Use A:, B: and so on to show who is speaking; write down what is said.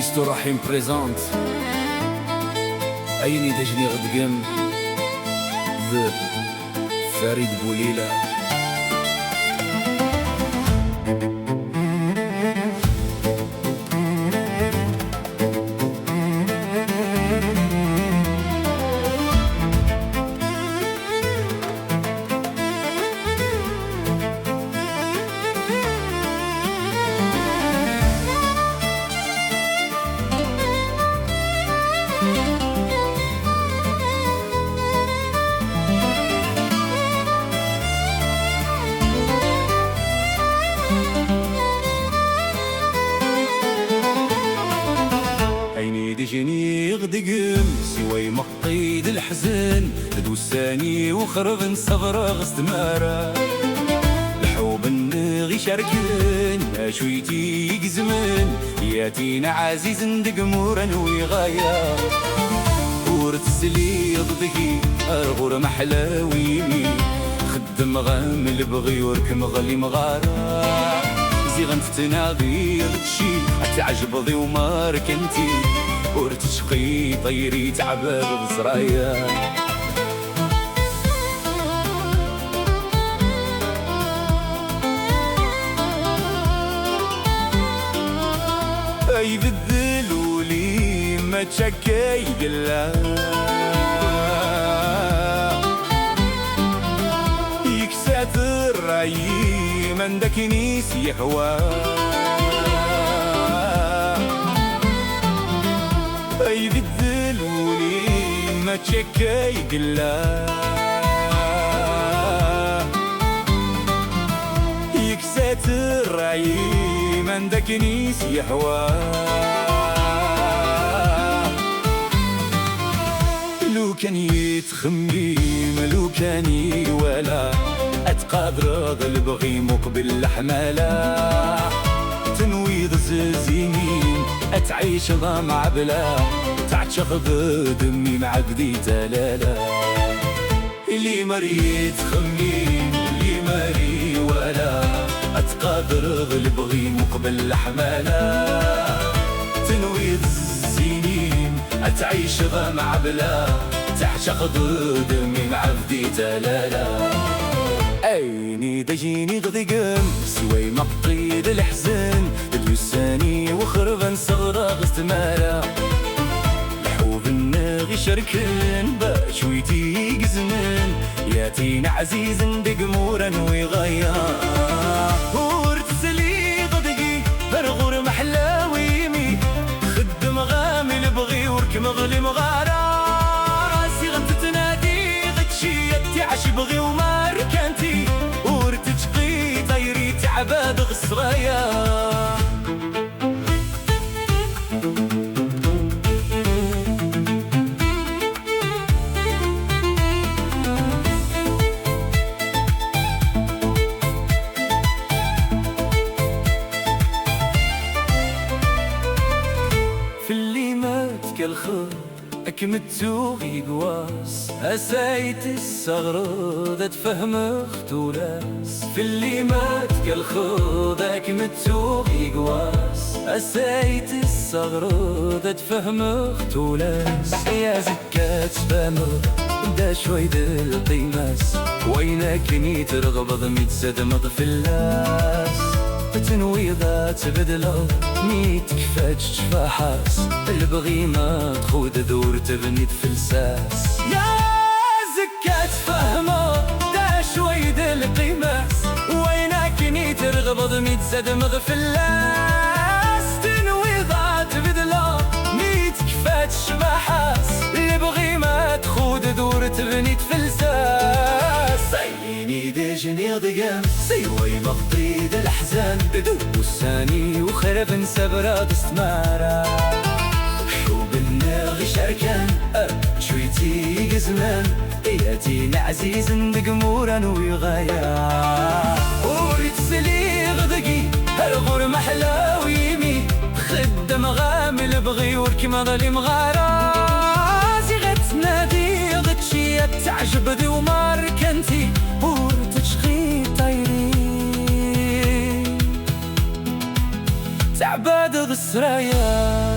A: Misto Rahim présente Ayni Dejni Ghadgam de Farid Boulila.
B: عيني دجني غدقم سواي مقيد الحزن دوساني وخرب نصبر غست مارا الحوب النغي شاركن شويتي يقزمن ياتينا عزيز ندقمورا ويغايا ورتسلي ضدكي أرغور محلاويني خدم غام البغي وركم غلي مغارا زي غنفتناضي غتشي تعجبضي ومارك انتي ورتشقي طيري تعباب بزرايا اي بدلولي ما تشكي قلا يكسات الرأي من داك نيس يحوى اي بدلولي ما تشكي قلا يكسات الرأي من داك نيس يحوى لو كان يتخميم لو كان يولا أتقادر البغي مقبل الحمالة تنويض زينين أتعيش ضمع بلا تعشق دمي مع بدي تلالا اللي مريت خمين اللي مري ولا أتقادر البغي مقبل الحمالة تنويض زينين أتعيش ضمع بلا تعشق دمي مع بدي تلالا عيني دجيني غدقم سوي مقيد الحزن ديوساني وخربان صغرى غست مالا الحوب الناغي شركن باشويتي قزمن ياتينا عزيز ندقمورا ويغايا ورتسلي غدقي برغور محلاويمي خدم غامي البغي وركم غلي مغارا راسي غنتتنادي غتشي تعش بغي وماركانتي ورتشقي طيري تعباد غصرايا في اللي مات كالخض أكمتو غيقواس أسايت الصغرود تفهم اختولاس في اللي مات كالخض أكمتو غيقواس أسايت الصغرود تفهم اختولاس يا زكاة فامر دا شوي القيماس وينك نيت رغبض ميتزاد مضفلاس تنويضات بدلو نيت كفاج شفاحاس البغي ما تخود دور تبني تفلساس يا زكاة فهمو دا شويد القيماس وينك نيت رغبض ميتزاد مغفلاس تنويضات بدلو نيت كفاج شفاحاس البغي ما تخود دور تبني تفلساس عيني دجني ضقام سيوي مقيد الحزان دوساني وخرب نسبرا دستمارا حوب الناغي شاركان شويتي قزمان ياتينا عزيز ندقمورا ويغايا وريتسلي غدقي الغور محلاويمي خدم غامي البغي وركم ظلي مغارا زي غتنادي غتشي تعجب ذي وماركنتي ورتشخي طيري تعباد غسرايا